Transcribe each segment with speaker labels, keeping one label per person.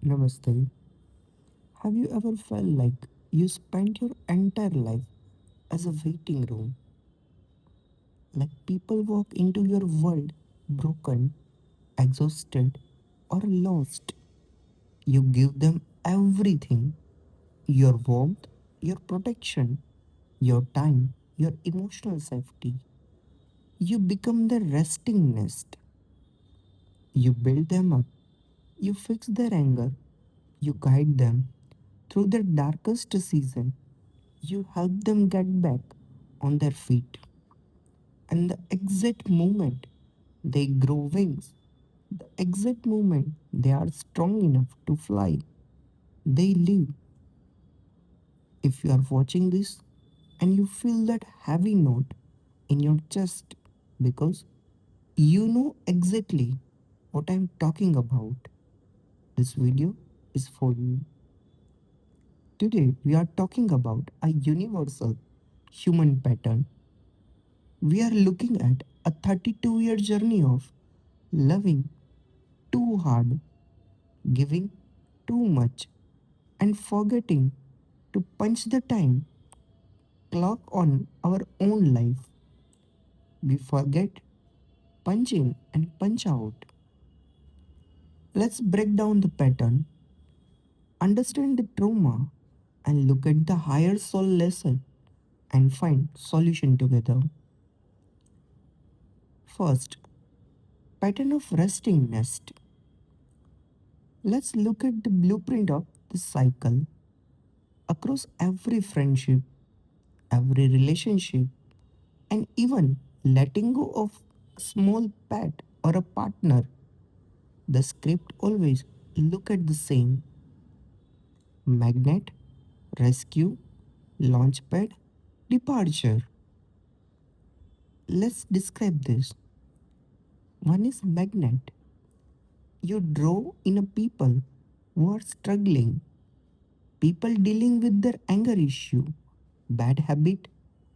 Speaker 1: Namaste. Have you ever felt like you spent your entire life as a waiting room? Like people walk into your world broken, exhausted, or lost. You give them everything: your warmth, your protection, your time, your emotional safety. You become their resting nest. You build them up. You fix their anger. You guide them through their darkest season. You help them get back on their feet. And the exact moment they grow wings, the exact moment they are strong enough to fly, they leave. If you are watching this and you feel that heavy note in your chest because you know exactly what I'm talking about, this video is for you. Today we are talking about a universal human pattern. We are looking at a 32-year journey of loving too hard, giving too much, and forgetting to punch the time clock on our own life. We forget punch in and punch out. Let's break down the pattern, understand the trauma, and look at the higher soul lesson and find solution together. First, pattern of resting nest. Let's look at the blueprint of the cycle across every friendship, every relationship, and even letting go of a small pet or a partner. The script always look at the same: magnet, rescue, launchpad, departure. Let's describe this. One is magnet. You draw in a people who are struggling, people dealing with their anger issue, bad habit,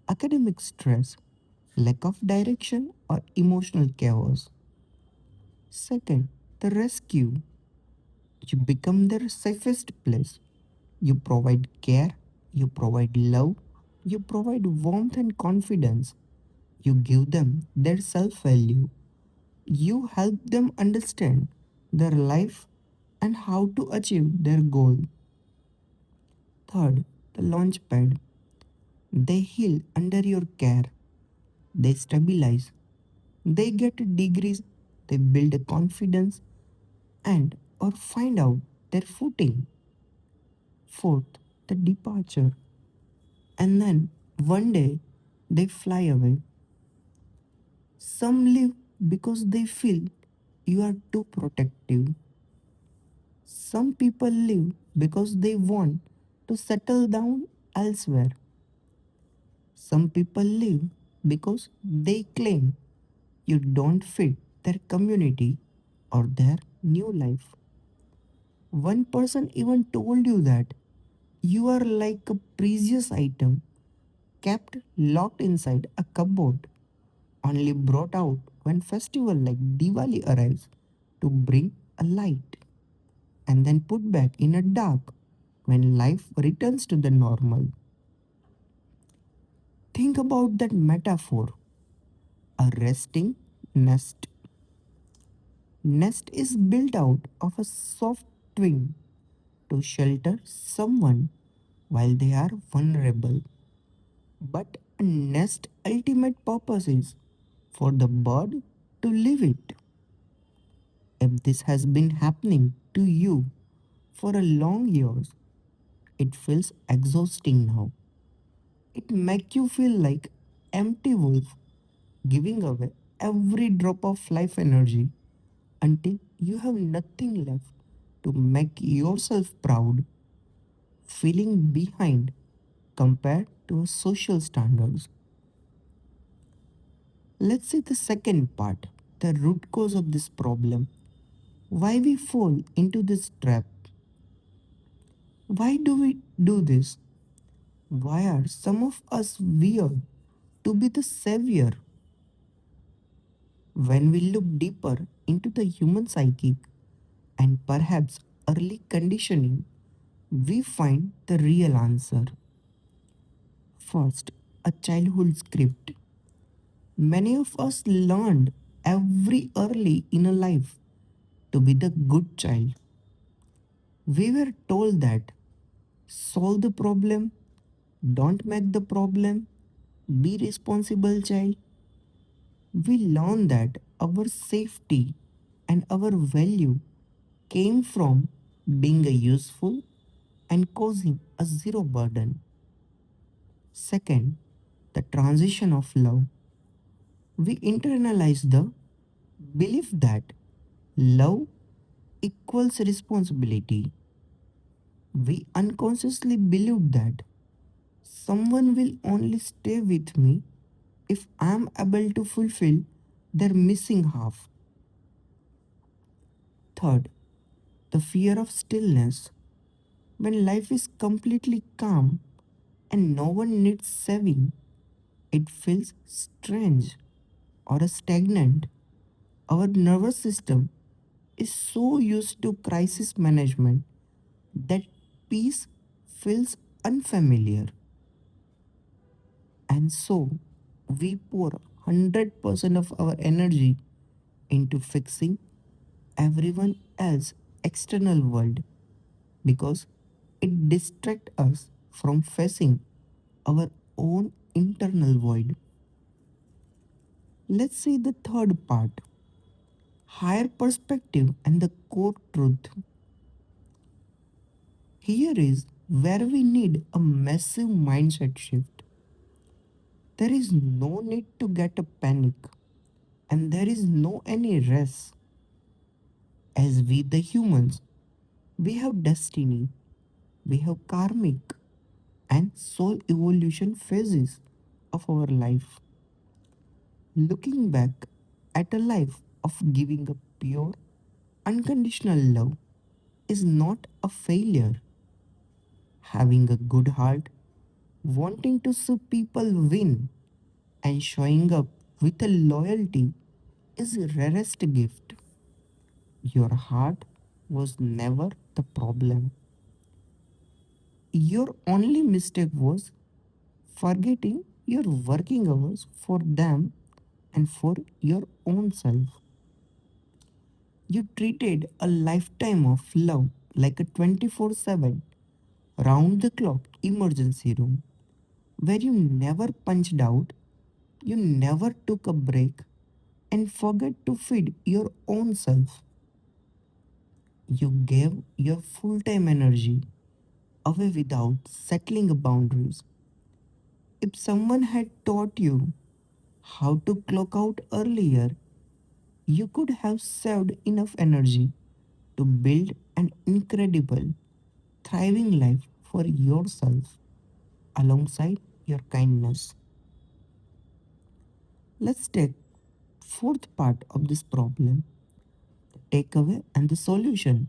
Speaker 1: academic stress, lack of direction, or emotional chaos. Second, the rescue. You become their safest place. You provide care, you provide love, you provide warmth and confidence. You give them their self value. You help them understand their life and how to achieve their goal. Third, the launch pad. They heal under your care. They stabilize. They get degrees. They build confidence and or find out their footing. Fourth, the departure. And then one day they fly away. Some leave because they feel you are too protective. Some people leave because they want to settle down elsewhere. Some people leave because they claim you don't fit their community or their new life. One person even told you that you are like a precious item kept locked inside a cupboard, only brought out when festival like Diwali arrives to bring a light, and then put back in a dark when life returns to the normal. Think about that metaphor: a resting nest. Nest is built out of a soft twin to shelter someone while they are vulnerable. But a nest ultimate purpose is for the bird to live it. If this has been happening to you for a long years, it feels exhausting now. It make you feel like empty wolf giving away every drop of life energy until you have nothing left to make yourself proud, feeling behind compared to social standards. Let's see the second part, the root cause of this problem. Why we fall into this trap? Why do we do this? Why are some of us weird to be the savior? When we look deeper into the human psyche and perhaps early conditioning, we find the real answer. First, a childhood script. Many of us learned every early in a life to be the good child. We were told that solve the problem, don't make the problem, be responsible child. We learned that our safety and our value came from being a useful and causing a zero burden. Second, the transition of love. We internalize the belief that love equals responsibility. We unconsciously believe that someone will only stay with me if I am able to fulfill their missing half. Third, the fear of stillness. When life is completely calm and no one needs saving, it feels strange or stagnant. Our nervous system is so used to crisis management that peace feels unfamiliar. And so we pour 100% of our energy into fixing everyone else's external world because it distracts us from facing our own internal void. Let's see the third part, higher perspective and the core truth. Here is where we need a massive mindset shift. There is no need to get a panic and there is no any rest. As we the humans, we have destiny, we have karmic and soul evolution phases of our life. Looking back at a life of giving a pure, unconditional love is not a failure. Having a good heart, wanting to see people win, and showing up with a loyalty is the rarest gift. Your heart was never the problem. Your only mistake was forgetting your working hours for them and for your own self. You treated a lifetime of love like a 24/7, round the clock emergency room where you never punched out, you never took a break, and forget to feed your own self. You gave your full time energy away without settling boundaries. If someone had taught you how to clock out earlier, you could have saved enough energy to build an incredible, thriving life for yourself alongside your kindness. Let's take fourth part of this problem, the takeaway and the solution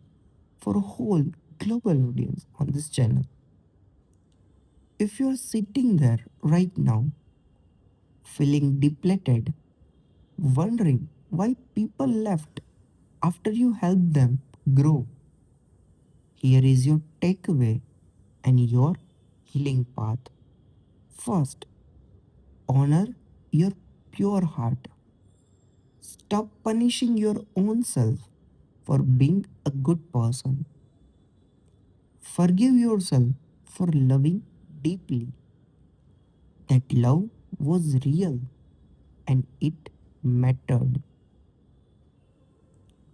Speaker 1: for a whole global audience on this channel. If you're sitting there right now, feeling depleted, wondering why people left after you helped them grow, here is your takeaway and your healing path. First, honor your pure heart. Stop punishing your own self for being a good person. Forgive yourself for loving deeply. That love was real and it mattered.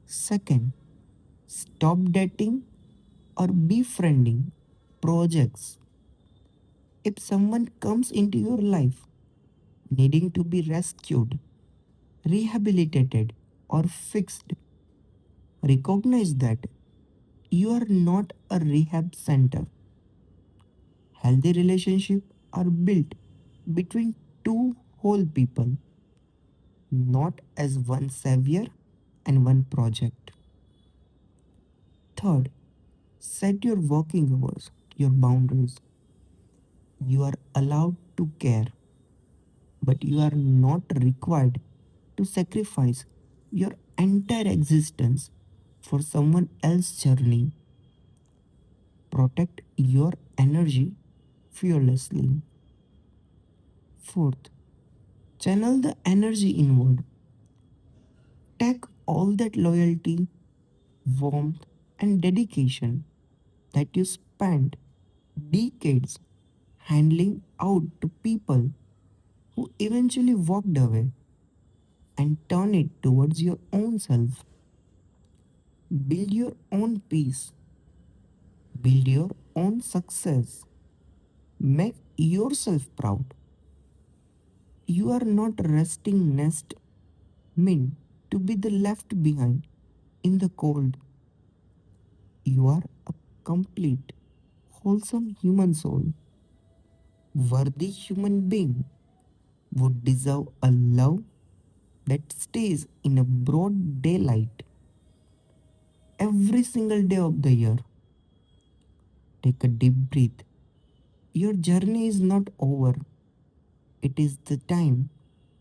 Speaker 1: Second, stop dating or befriending projects. If someone comes into your life needing to be rescued, rehabilitated, or fixed, recognize that you are not a rehab center. Healthy relationships are built between two whole people, not as one savior and one project. Third, set your working hours, your boundaries. You are allowed to care, but you are not required to sacrifice your entire existence for someone else's journey. Protect your energy fearlessly. Fourth, channel the energy inward. Take all that loyalty, warmth, and dedication that you spent decades handling out to people who eventually walked away and turn it towards your own self. Build your own peace, build your own success, make yourself proud. You are not resting nest meant to be the left behind in the cold. You are a complete, wholesome human soul, worthy human being would deserve a love that stays in a broad daylight every single day of the year. Take a deep breath. Your journey is not over. It is the time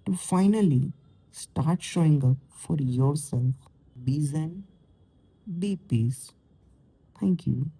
Speaker 1: to finally start showing up for yourself. Be zen, be peace. Thank you.